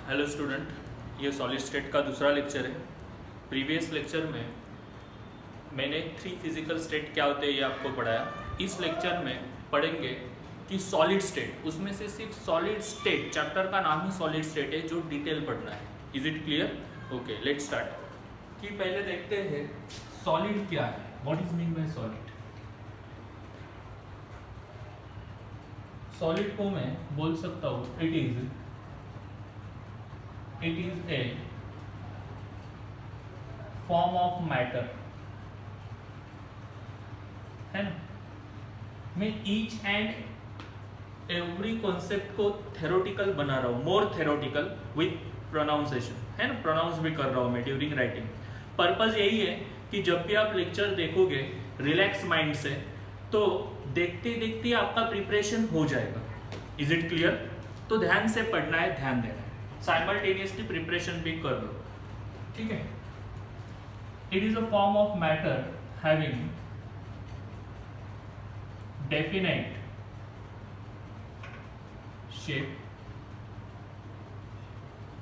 Hello student, ये solid state का दूसरा लेक्चर है। प्रीवियस लेक्चर में मैंने 3 फिजिकल स्टेट क्या होते हैं ये आपको पढ़ाया। इस लेक्चर में पढ़ेंगे कि सॉलिड स्टेट, उसमें से सिर्फ सॉलिड स्टेट, चैप्टर का नाम ही सॉलिड स्टेट है, जो डिटेल पढ़ना है। Is it clear? Okay, let's start. कि पहले देखते हैं सॉलिड क्या है, what is mean by solid. Solid को मैं बोल सकता हूँ it is a form of matter, है ना। मैं ईच एंड एवरी कॉन्सेप्ट को थेरोटिकल बना रहा हूँ, मोर थेरोटिकल विथ प्रोनाउंसिएशन, है ना। प्रोनाउंस भी कर रहा हूँ मैं ड्यूरिंग राइटिंग। पर्पज यही है कि जब भी आप लेक्चर देखोगे रिलैक्स माइंड से, तो देखते देखते आपका प्रिपरेशन हो जाएगा। Is it clear? तो ध्यान से पढ़ना है, ध्यान देना है, साइमल्टेनियसली प्रिपरेशन भी कर लो, ठीक है। It is a form of matter having definite shape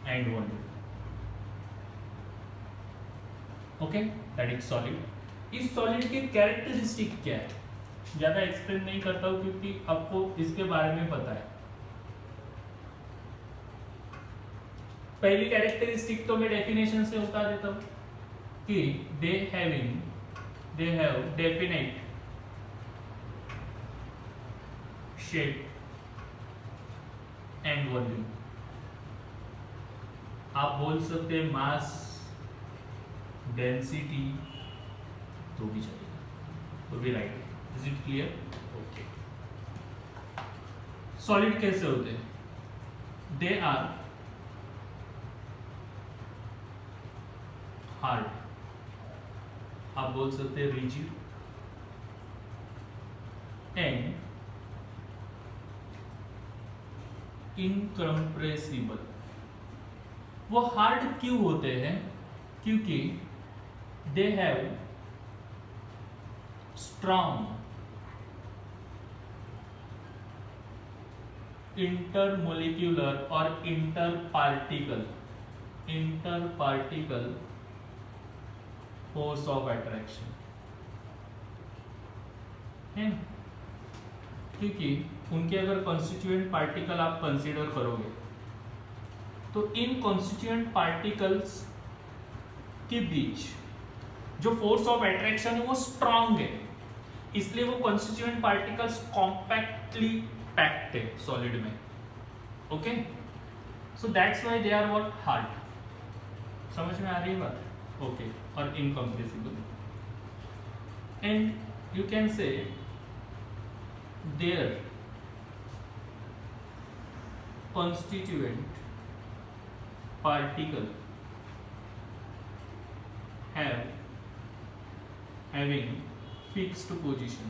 and volume. Okay, that is solid. इस सॉलिड की कैरेक्टरिस्टिक क्या है, ज्यादा एक्सप्लेन नहीं करता हूं क्योंकि आपको इसके बारे में पता है। पहली कैरेक्टरिस्टिक तो मैं डेफिनेशन से बता देता हूं कि they have definite shape and volume. आप बोल सकते हैं मास, डेंसिटी, तो भी चलेगा, तो भी राइट है। Is it clear? Okay. Solid कैसे होते हैं? दे आर हार्ड, आप बोल सकते हैं रिजिड एंड इनकम्प्रेसिबल। वो हार्ड क्यों होते हैं? क्योंकि दे हैव स्ट्रॉन्ग इंटरमोलिक्यूलर और inter particle force of attraction, है ना। क्योंकि उनके अगर कॉन्स्टिट्यूएंट पार्टिकल आप कंसीडर करोगे तो इन कॉन्स्टिट्यूएंट पार्टिकल्स के बीच जो फोर्स ऑफ अट्रैक्शन है वो स्ट्रांग है, इसलिए वो कॉन्स्टिट्यूएंट पार्टिकल्स कॉम्पैक्टली पैक्ड है सॉलिड में। Okay, so that's why they are what hard. समझ में आ रही है बात? ओके, और incompressible and you can say their constituent particle having fixed position।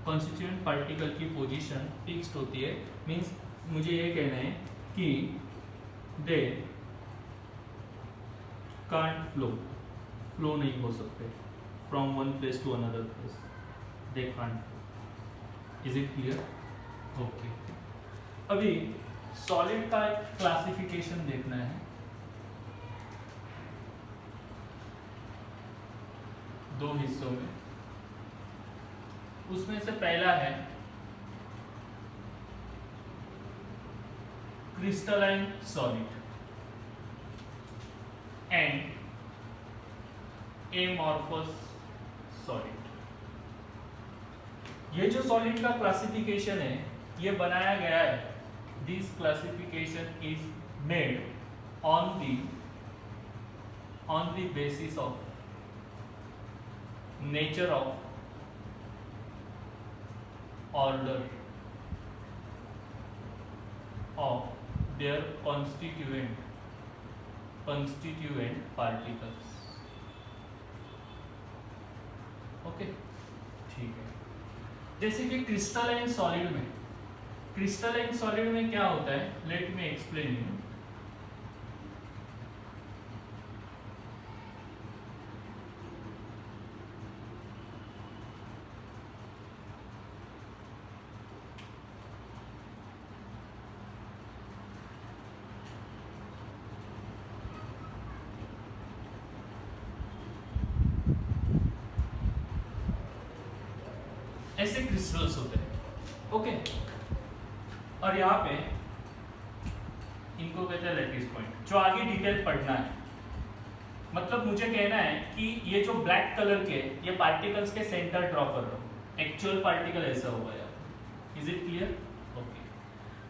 constituent particle की पोजीशन फिक्स्ड होती है, मीन्स मुझे ये कहना है कि they can't फ्लो नहीं हो सकते from one place to another place, they can't। is it clear? okay, अभी सॉलिड का एक क्लासिफिकेशन देखना है। दो हिस्सों में, उसमें से पहला है crystalline solid and amorphous solid. ये जो सॉलिड का क्लासिफिकेशन है ये बनाया गया है, this classification is made on the basis of nature of order of their constituent particles. Okay, ठीक है। जैसे कि क्रिस्टलाइन सॉलिड में क्या होता है, लेट मी एक्सप्लेन यू। ऐसे क्रिस्टल्स होते हैं, ओके। और यहाँ पे इनको कहते हैं लैटिस पॉइंट। जो आगे डिटेल पढ़ना है, मतलब मुझे कहना है कि ये जो ब्लैक कलर के ये पार्टिकल्स के सेंटर ड्रॉ कर रहा हूँ, एक्चुअल पार्टिकल ऐसा होगा यार। Is it clear? ओके।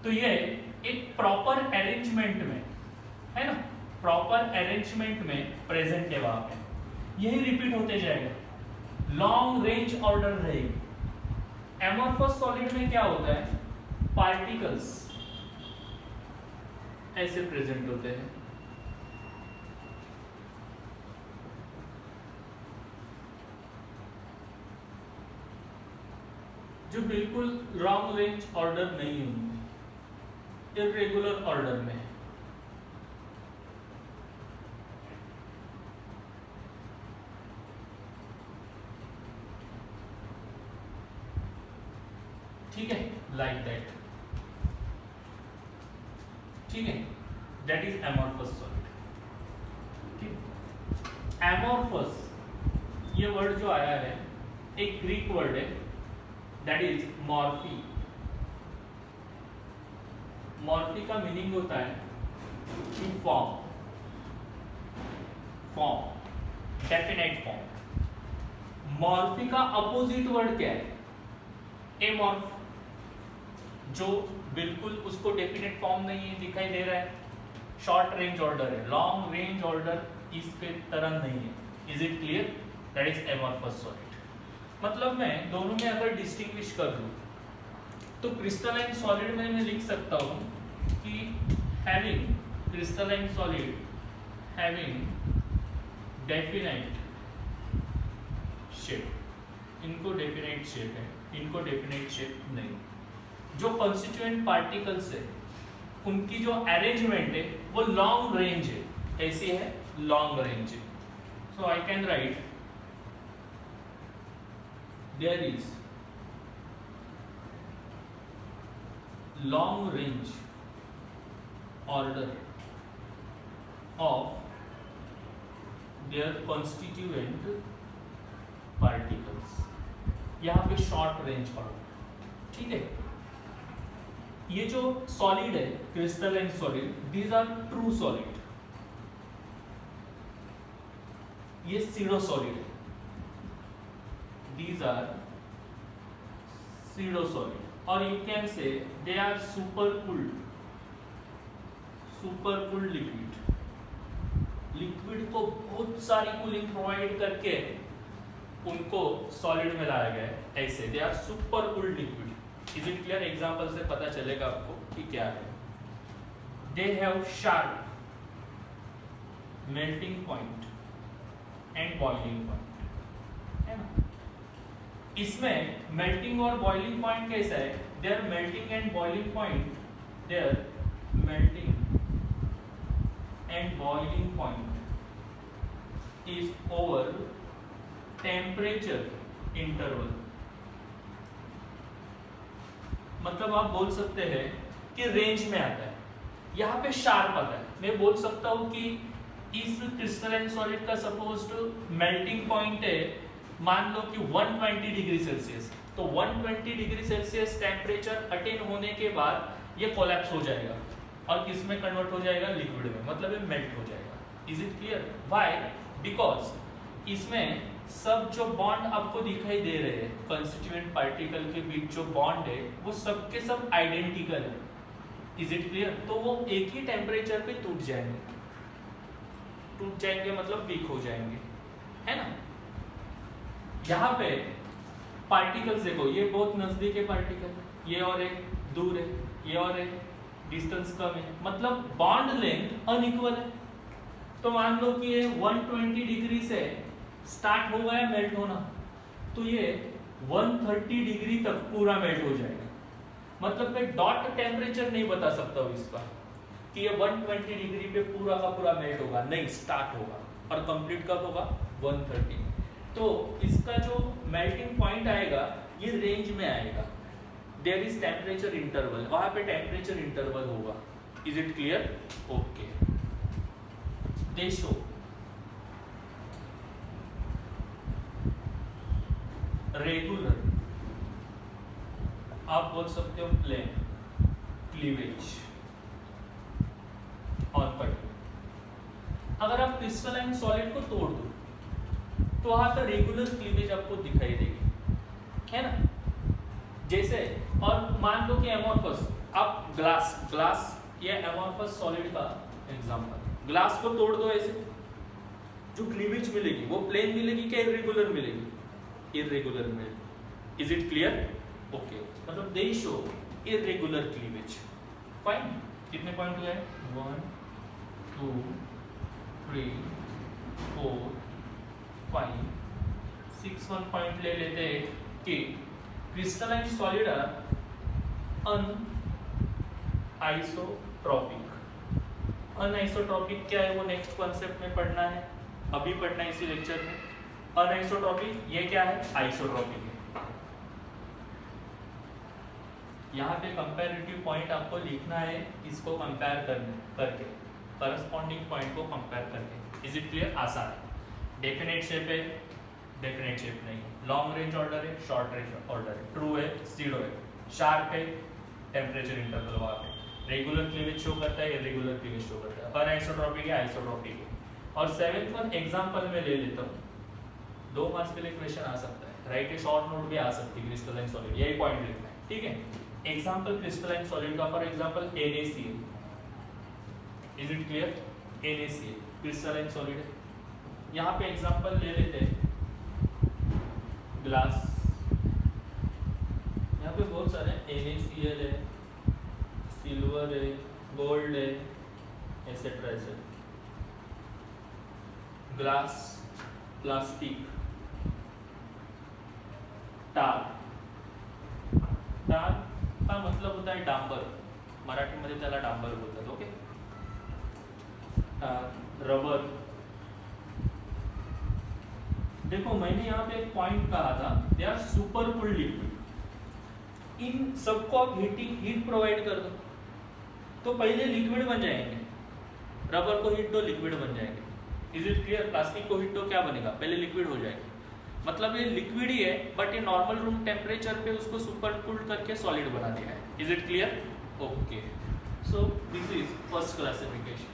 तो ये एक प्रॉपर अरेंजमेंट में है ना, प्रॉपर अरेंजमेंट में प्रेजेंट है वहां पे, यही रिपीट होते जाएगा, लॉन्ग रेंज ऑर्डर रहेगी। एमोर्फस सॉलिड में क्या होता है, पार्टिकल्स ऐसे प्रेजेंट होते हैं, जो बिल्कुल लॉन्ग रेंज ऑर्डर नहीं होंगे, इरेगुलर ऑर्डर में। ठीक है, लाइक दैट, ठीक है, दैट इज एमोर्फस सॉलिड। ठीक, एमोर्फस ये वर्ड जो आया है एक ग्रीक वर्ड है, दैट इज मॉर्फी। मॉर्फी का मीनिंग होता है कि form, form, definite form. Morphy का अपोजिट वर्ड क्या है, एमॉर्फ, जो बिल्कुल उसको डेफिनेट फॉर्म नहीं है, दिखाई दे रहा है, शॉर्ट रेंज ऑर्डर है, लॉन्ग रेंज ऑर्डर इसके तरह नहीं है। Is it clear? That is amorphous solid. मतलब मैं दोनों में अगर डिस्टिंग्विश कर लूं तो क्रिस्टलाइन सॉलिड में मैं लिख सकता हूं कि having crystalline solid having definite shape, इनको डेफिनेट शेप है, इनको डेफिनेट शेप नहीं। जो कंस्टिट्यूएंट पार्टिकल्स है उनकी जो अरेंजमेंट है वो लॉन्ग रेंज है, ऐसी है, लॉन्ग रेंज है। So I can write there is long range order of their constituent particles, यहाँ पे शॉर्ट रेंज ऑर्डर। ठीक है, ये जो सॉलिड है crystalline solid, these are true solid, ये सीडो सॉलिड है, दीज आर सीडो सॉलिड। और you can say they are super cooled, super cooled liquid, liquid को बहुत सारी कूलिंग प्रोवाइड करके उनको सॉलिड में लाया गया है, ऐसे they are super cooled liquid. Is it clear? Example से पता चलेगा आपको कि क्या है। They have sharp melting point and boiling point, है ना। इसमें मेल्टिंग और बॉइलिंग पॉइंट कैसा है, their melting and boiling point, their melting and boiling point is over temperature interval. मतलब आप बोल सकते हैं कि रेंज में आता है, यहाँ पे शार्प आता है। मैं बोल सकता हूं कि इस क्रिस्टलाइन सॉलिड का सपोज्ड मेल्टिंग पॉइंट है, मान लो कि 120 डिग्री सेल्सियस, तो 120 डिग्री सेल्सियस टेम्परेचर अटेन होने के बाद ये कोलैप्स हो जाएगा और किस में कन्वर्ट हो जाएगा, लिक्विड में, मतलब ये मेल्ट हो जाएगा। Is it clear? Why? Because इसमें सब जो बॉन्ड आपको दिखाई दे रहे हैं कंस्टिट्यूएंट पार्टिकल के बीच जो बॉन्ड है वो सब के सब आइडेंटिकल है। Is it clear? तो वो एक ही टेम्परेचर पे टूट जाएंगे, टूट जाएंगे मतलब वीक हो जाएंगे, है ना। यहाँ पे पार्टिकल्स देखो, ये बहुत नजदीक है पार्टिकल, ये और एक दूर है, ये और एक डिस्टेंस कम है, मतलब बॉन्ड लेंथ अनइक्वल है। तो मान लो कि ये 120 डिग्री से स्टार्ट हो गया मेल्ट होना, तो ये 130 डिग्री तक पूरा मेल्ट हो जाएगा। मतलब मैं डॉट टेम्परेचर नहीं बता सकता हूँ इसका कि ये 120 डिग्री पे पूरा का पूरा मेल्ट होगा, नहीं, स्टार्ट होगा और कंप्लीट कब होगा, 130। तो इसका जो मेल्टिंग पॉइंट आएगा ये रेंज में आएगा, देयर इज टेम्परेचर इंटरवल, वहां पे टेम्परेचर इंटरवल होगा। Is it clear? Okay. They show regular आप बोल सकते हो प्लेन क्लीवेज ऑन कटिंग। अगर आप क्रिस्टलाइन सॉलिड को तोड़ दो तो वहां पर रेगुलर क्लीवेज आपको दिखाई देगी, है ना। जैसे और मान लो कि एमोर्फस, आप ग्लास या एमोर्फस सॉलिड का एग्जांपल, ग्लास को तोड़ दो ऐसे, जो क्लीवेज मिलेगी वो प्लेन मिलेगी क्या इरेगुलर मिलेगी? इरेगुलर मिलेगी। Is it clear? ओके, मतलब दे शो इरेगुलर क्लीवेज। फाइन, कितने पॉइंट हुए? 1 2 3 4 5 6। 1 पॉइंट ले लेते हैं कि क्रिस्टलाइन सॉलिड आर अनआइसोट्रॉपिक। अनआइसोट्रॉपिक क्या है वो नेक्स्ट कॉन्सेप्ट में पढ़ना है, अभी पढ़ना है इसी लेक्चर में। अनआइसोट्रॉपिक ये क्या है? आइसोट्रॉपिक है। यहाँ पे कंपैरेटिव पॉइंट आपको लिखना है, इसको कंपेयर करके, करस्पॉन्डिंग पॉइंट को कंपेयर करके। Is it clear? आसान है। डेफिनेट शेप है, डेफिनेट शेप नहीं है। लॉन्ग रेंज ऑर्डर है, शॉर्ट रेंज ऑर्डर है, ट्रू है, सीडो है, शार्प है, टेम्परेचर इंटरवल वहाँ पे, रेगुलर क्लीवेज शो करता है, इरेगुलर क्लीवेज शो करता है, अनआइसोट्रॉपिक है, आइसोट्रॉपिक है। और 7th वन एग्जांपल में ले लेता हूँ, 2 मार्क्स के लिए क्वेश्चन आ सकता है, राइट ए शॉर्ट नोट भी आ सकती है क्रिस्टलाइन सॉलिड, यही पॉइंट लिखना है, ठीक है। एग्जांपल क्रिस्टलाइन सॉलिड का, for example NaCl। Is it clear? NaCl crystalline solid है। यहाँ पे एग्जांपल ले लेते हैं ग्लास, यहाँ पे बहुत सारे NaCl है, सिल्वर है, गोल्ड है, एसेट्रा एसेट्रा। ग्लास, प्लास्टिक, टार। टार का मतलब होता है डांबर, मराठीमध्ये त्याला डांबर बोलतात, ओके। टार, रबर। देखो मैंने यहाँ पे एक पॉइंट कहा था, they are super cooled liquid. इन सबको आप हीट प्रोवाइड कर दो तो पहले लिक्विड बन जाएंगे। रबर को हीट दो, लिक्विड बन जाएंगे। Is it clear? प्लास्टिक को हीट दो, क्या बनेगा? पहले लिक्विड हो जाएगा। मतलब ये लिक्विड ही है, बट ये नॉर्मल रूम टेम्परेचर पे उसको सुपर कूल्ड करके सॉलिड बना दिया है। Is it clear? Okay, so this is first classification.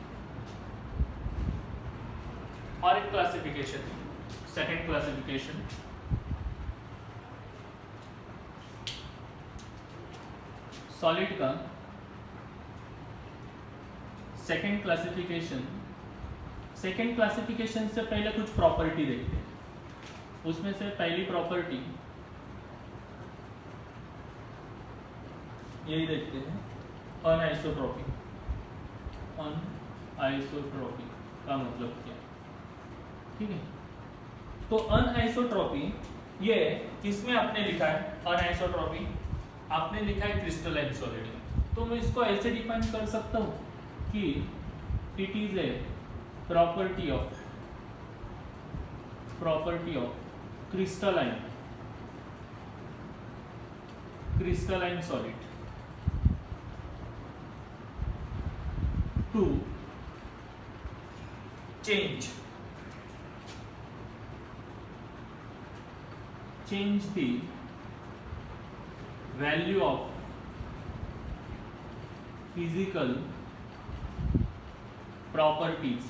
और एक क्लासिफिकेशन, सेकेंड क्लासिफिकेशन, सॉलिड का सेकेंड क्लासिफिकेशन। सेकेंड क्लासिफिकेशन से पहले कुछ प्रॉपर्टी देखते हैं। उसमें से पहली प्रॉपर्टी यही देखते हैं, अनआइसोट्रॉपिक। अनआइसोट्रॉपिक का मतलब क्या? ठीक है, तो अनआइसोट्रॉपी ये किसमें आपने लिखा है? अनआइसोट्रॉपी आपने लिखा है क्रिस्टलाइन सॉलिड। तो मैं इसको ऐसे डिफाइन कर सकता हूँ कि it is a property of crystalline solid to change the value of physical properties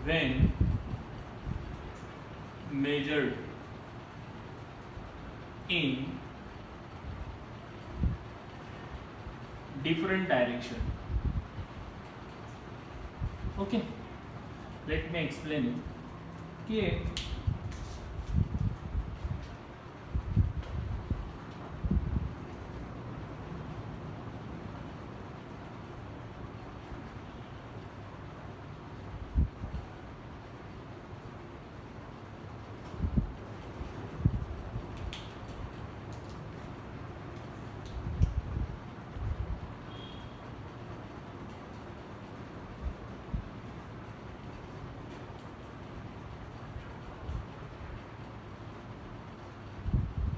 when measured in different direction. Okay, let me explain it कि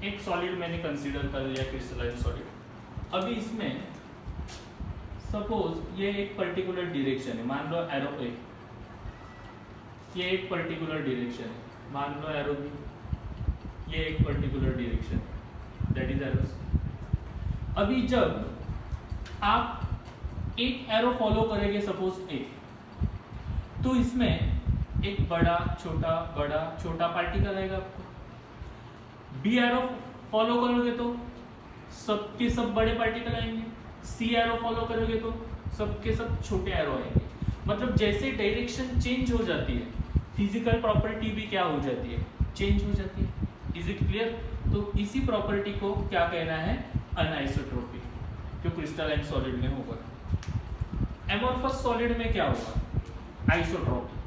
एक सॉलिड मैंने कंसीडर कर लिया क्रिस्टलाइन सॉलिड। अभी इसमें सपोज ये एक पर्टिकुलर डायरेक्शन है, मान लो एरो ए, ये एक पर्टिकुलर डायरेक्शन है, मान लो एरो भी, ये एक particular direction, that is arrow C. अभी जब आप एक एरो फॉलो करेंगे सपोज ए, तो इसमें एक बड़ा छोटा पार्टिकल आएगा आपको। बी एरो फॉलो करोगे तो सबके सब बड़े पार्टिकल आएंगे, सी एरो फॉलो करोगे तो सबके सब छोटे एरो आएंगे। मतलब जैसे डायरेक्शन चेंज हो जाती है, फिजिकल प्रॉपर्टी भी क्या हो जाती है, चेंज हो जाती है। Is it clear? तो इसी प्रॉपर्टी को क्या कहना है, अनआइसोट्रोपी, जो क्रिस्टलाइन सॉलिड में होगा। एमोर्फस सॉलिड में क्या होगा, आइसोट्रोपी।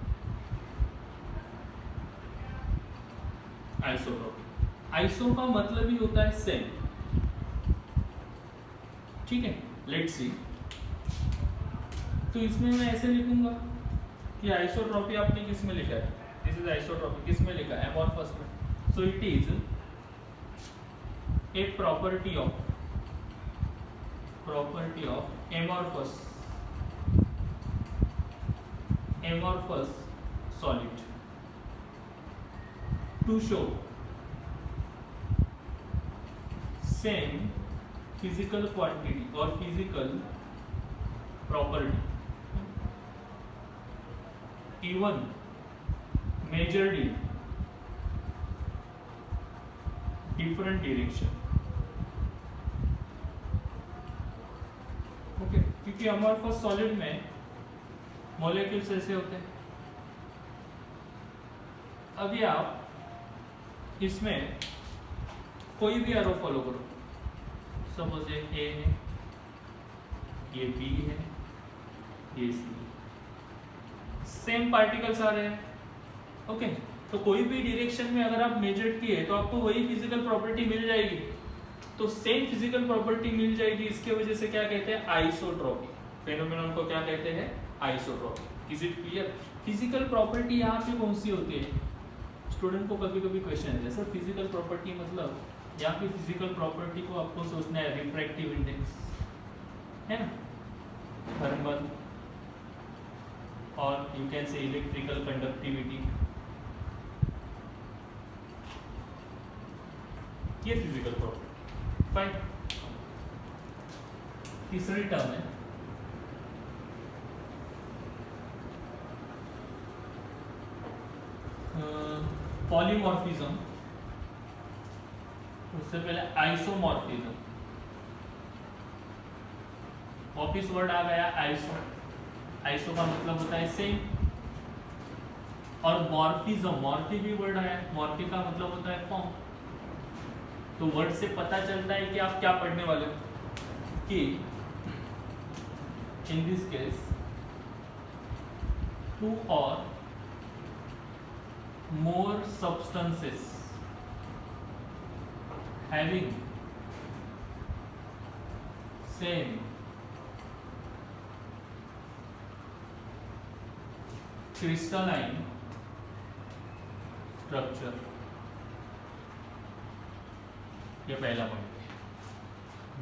आइसोट्रोपी, आइसो का मतलब ही होता है सेम, ठीक है। लेट्स सी, तो इसमें मैं ऐसे लिखूंगा कि आइसोट्रोपी आपने किस में लिखा है, दिस इज आइसोट्रोपी, किस में लिखा है, एमोर्फस में। So it is a property of amorphous solid to show same physical quantity or physical property even measured in different direction। Okay, क्योंकि अमॉर्फस सॉलिड में मॉलिक्यूल्स ऐसे होते हैं। अभी आप इसमें कोई भी एरो फॉलो करो, सपोज ये ए है, ये बी है, ये सी, सेम पार्टिकल्स आ रहे हैं। ओके, तो कोई भी डायरेक्शन में अगर आप मेजर किए तो आपको वही फिजिकल प्रॉपर्टी मिल जाएगी। तो सेम फिजिकल प्रॉपर्टी मिल जाएगी, इसके वजह से क्या कहते हैं, आइसोट्रोपी। फेनोमेनन को क्या कहते हैं, isotropy. Is it clear? Physical property यहाँ पे कौन सी होती है, स्टूडेंट को कभी कभी क्वेश्चन है, सर फिजिकल प्रॉपर्टी मतलब, यहाँ पे फिजिकल प्रॉपर्टी को आपको सोचना है रिफ्रैक्टिव इंडेक्स, है ना, थर्मल, और यू कैन से इलेक्ट्रिकल कंडक्टिविटी, ये फिजिकल प्रॉपर्टी। फाइन, तीसरी टर्म है पॉलीमॉर्फिज्म, उससे पहले आइसोमॉर्फिज्म। वापिस वर्ड आ गया आइसो, आइसो का मतलब होता है सेम, और मॉर्फिज्म, मॉर्फी भी वर्ड आया, मॉर्फी का मतलब होता है फॉर्म। तो वर्ड से पता चलता है कि आप क्या पढ़ने वाले हो, कि इन दिस केस टू और more substances having same crystalline structure, ये पहला पॉइंट।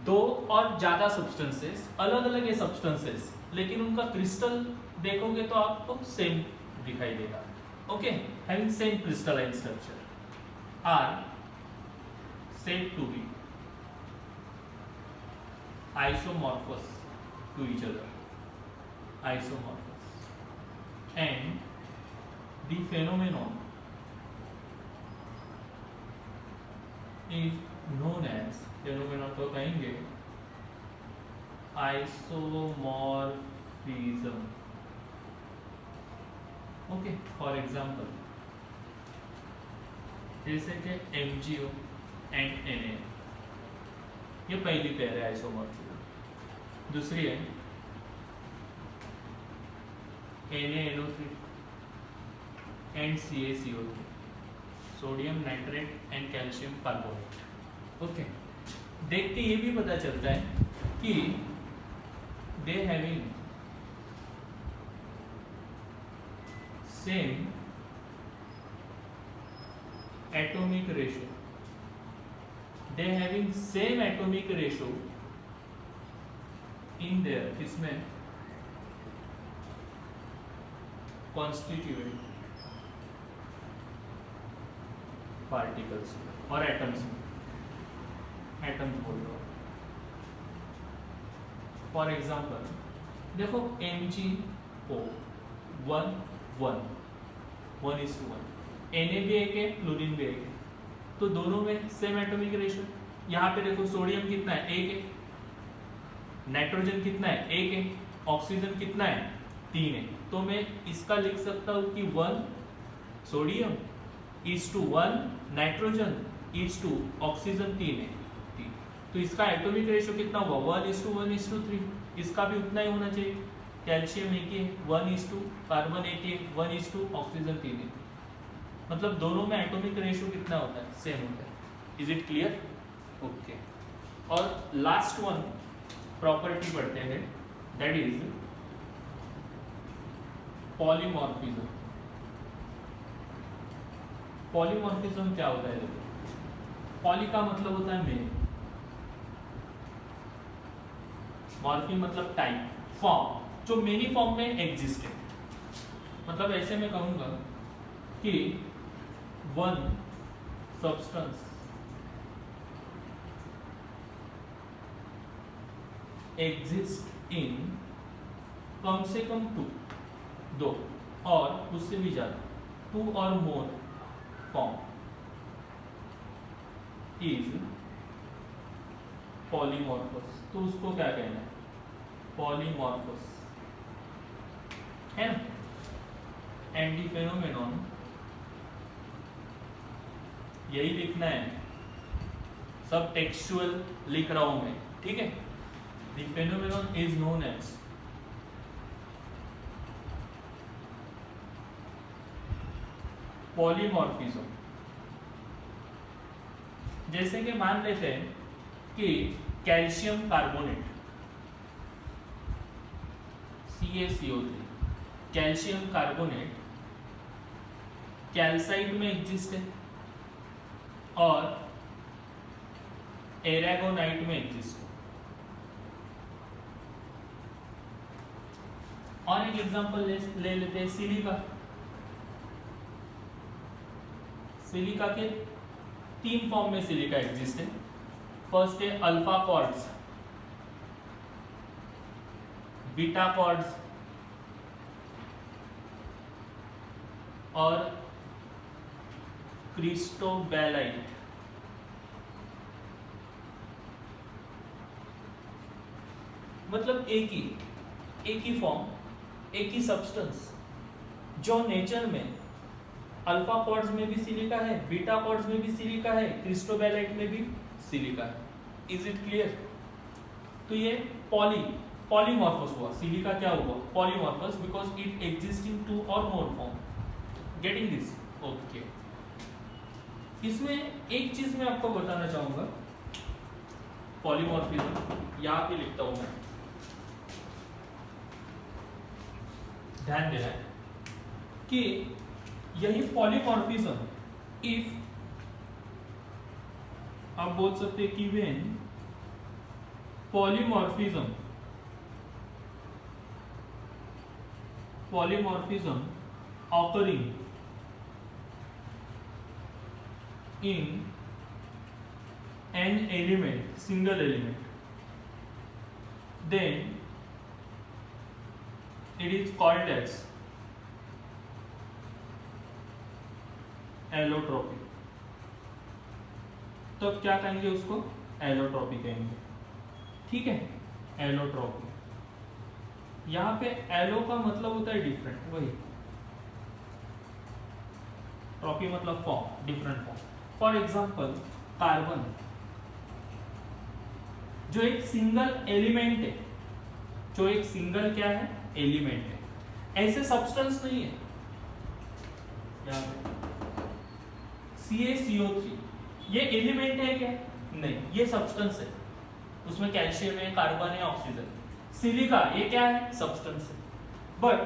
दो और ज्यादा सब्सटेंसेस, अलग अलग ये सब्सटेंसेस, लेकिन उनका क्रिस्टल देखोगे तो आपको सेम दिखाई देगा। Okay, having same crystalline structure are said to be isomorphous to each other, isomorphous, and the phenomenon is known as, phenomenon को कहेंगे isomorphism। ओके, फॉर एग्जाम्पल जैसे कि MgO एंड Na, ये पहली पेयर है आइसोमॉर्फिज्म। दूसरी है NaNO3 and CaCO3, sodium nitrate and calcium carbonate. Okay, देख के ये भी पता चलता है कि they having same atomic ratio, they having same atomic ratio in their, इसमें constituent पार्टिकल्स और एटम्स में, एटम्स बोल रहा हूँ। फॉर एग्जाम्पल देखो MgO 1:1 Na भी एक है, फ्लोरीन भी एक है, तो दोनों में सेम एटॉमिक रेशियो। यहाँ पे देखो सोडियम कितना है, 1 है, नाइट्रोजन कितना है, 1 है, ऑक्सीजन कितना है, 3 है। तो मैं इसका लिख सकता हूँ कि 1 sodium is to 1 nitrogen is to oxygen 3 है, 3। तो इसका एटॉमिक रेशियो कितना हुआ, 1:1:3। इसका भी उतना ही होना चाहिए। कैल्शियम 1 है, 1:, कार्बन 1 है, 1:, ऑक्सीजन 3 है। मतलब दोनों में एटॉमिक रेशियो कितना होता है, सेम होता है। Is it clear? ओके। और लास्ट वन प्रॉपर्टी पढ़ते हैं, दैट इज पॉलीमॉर्फिज्म। पॉलीमॉर्फिज्म क्या होता है? देखो, पॉली का मतलब होता है मेनी, मॉर्फी मतलब टाइप, फॉर्म, जो मेनी फॉर्म में एग्जिस्ट है। मतलब ऐसे मैं कहूंगा कि वन सब्सटेंस एग्जिस्ट इन कम से कम 2 और उससे भी ज्यादा 2 और मोर फॉर्म इज पॉलीमॉर्फस। तो उसको क्या कहना है, पॉलीमॉर्फस, है ना। एंड द फेनोमेनॉन, यही लिखना है, सब टेक्सचुअल लिख रहा हूं मैं, ठीक है। The phenomenon is known as polymorphism. जैसे कि मान लेते हैं कि calcium carbonate CaCO3, calcium carbonate calcite में एग्जिस्ट है और एरागोनाइट में एग्जिस्ट है। और एक एग्जांपल ले लेते हैं सिलिका। सिलिका के 3 फॉर्म में सिलिका एग्जिस्ट है। फर्स्ट है अल्फा क्वार्ट्ज, बीटा क्वार्ट्ज और क्रिस्टोबैलाइट। मतलब एक ही फॉर्म, एक ही सब्सटेंस, जो नेचर में अल्फा क्वार्ट्ज में भी सिलिका है, बीटा क्वार्ट्ज में भी सिलिका है, क्रिस्टोबैलाइट में भी सिलिका है। Is it clear? तो ये पॉलीमॉर्फस हुआ। सिलिका क्या हुआ, पॉलीमॉर्फस, बिकॉज इट एग्जिस्ट इन 2 और मोर फॉर्म। Getting this? ओके। इसमें एक चीज मैं आपको बताना चाहूंगा, पॉलीमॉर्फिज्म यहां पे लिखता हूं मैं, ध्यान देना है कि यही पॉलीमॉर्फिज्म, इफ आप बोल सकते हैं कि when polymorphism occurring in an element, single element, then it is called as allotropy. तो क्या कहेंगे उसको, एलोट्रोपी कहेंगे, ठीक है। एलोट्रोपी, यहां पे एलो का मतलब होता है डिफरेंट, वही ट्रॉपी मतलब form, different form. For example carbon, जो एक सिंगल एलिमेंट है, जो एक सिंगल क्या है, एलिमेंट है, ऐसे सब्सटेंस नहीं है। यहां पे CaCO3 ये एलिमेंट है क्या? नहीं, ये सब्सटेंस है, उसमें कैल्शियम है, कार्बन है, ऑक्सीजन। सिलिका ये क्या है, सब्सटेंस है। बट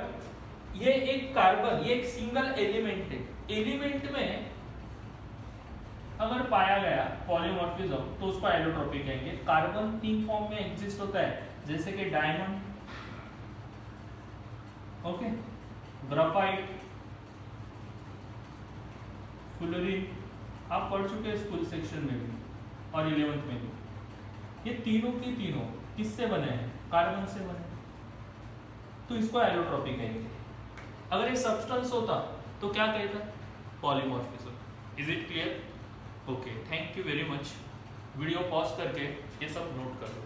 ये एक कार्बन, ये एक सिंगल एलिमेंट है। एलिमेंट में अगर पाया गया पॉलीमॉर्फिज्म तो उसको एलोट्रोपी कहेंगे। कार्बन 3 फॉर्म में एग्जिस्ट होता है, जैसे कि डायमंड, ओके, ग्राफाइट, फ्लोरीन आप पढ़ चुके हैं स्कूल सेक्शन में भी और 11th में भी। ये तीनों के तीनों किससे बने हैं? कार्बन से बने, तो इसको एलोट्रॉपी कहेंगे। अगर ये सब्सटेंस होता तो क्या कहता? Polymorphism. Is it clear? Okay, thank you very much. Video pause करके ये सब नोट कर लो।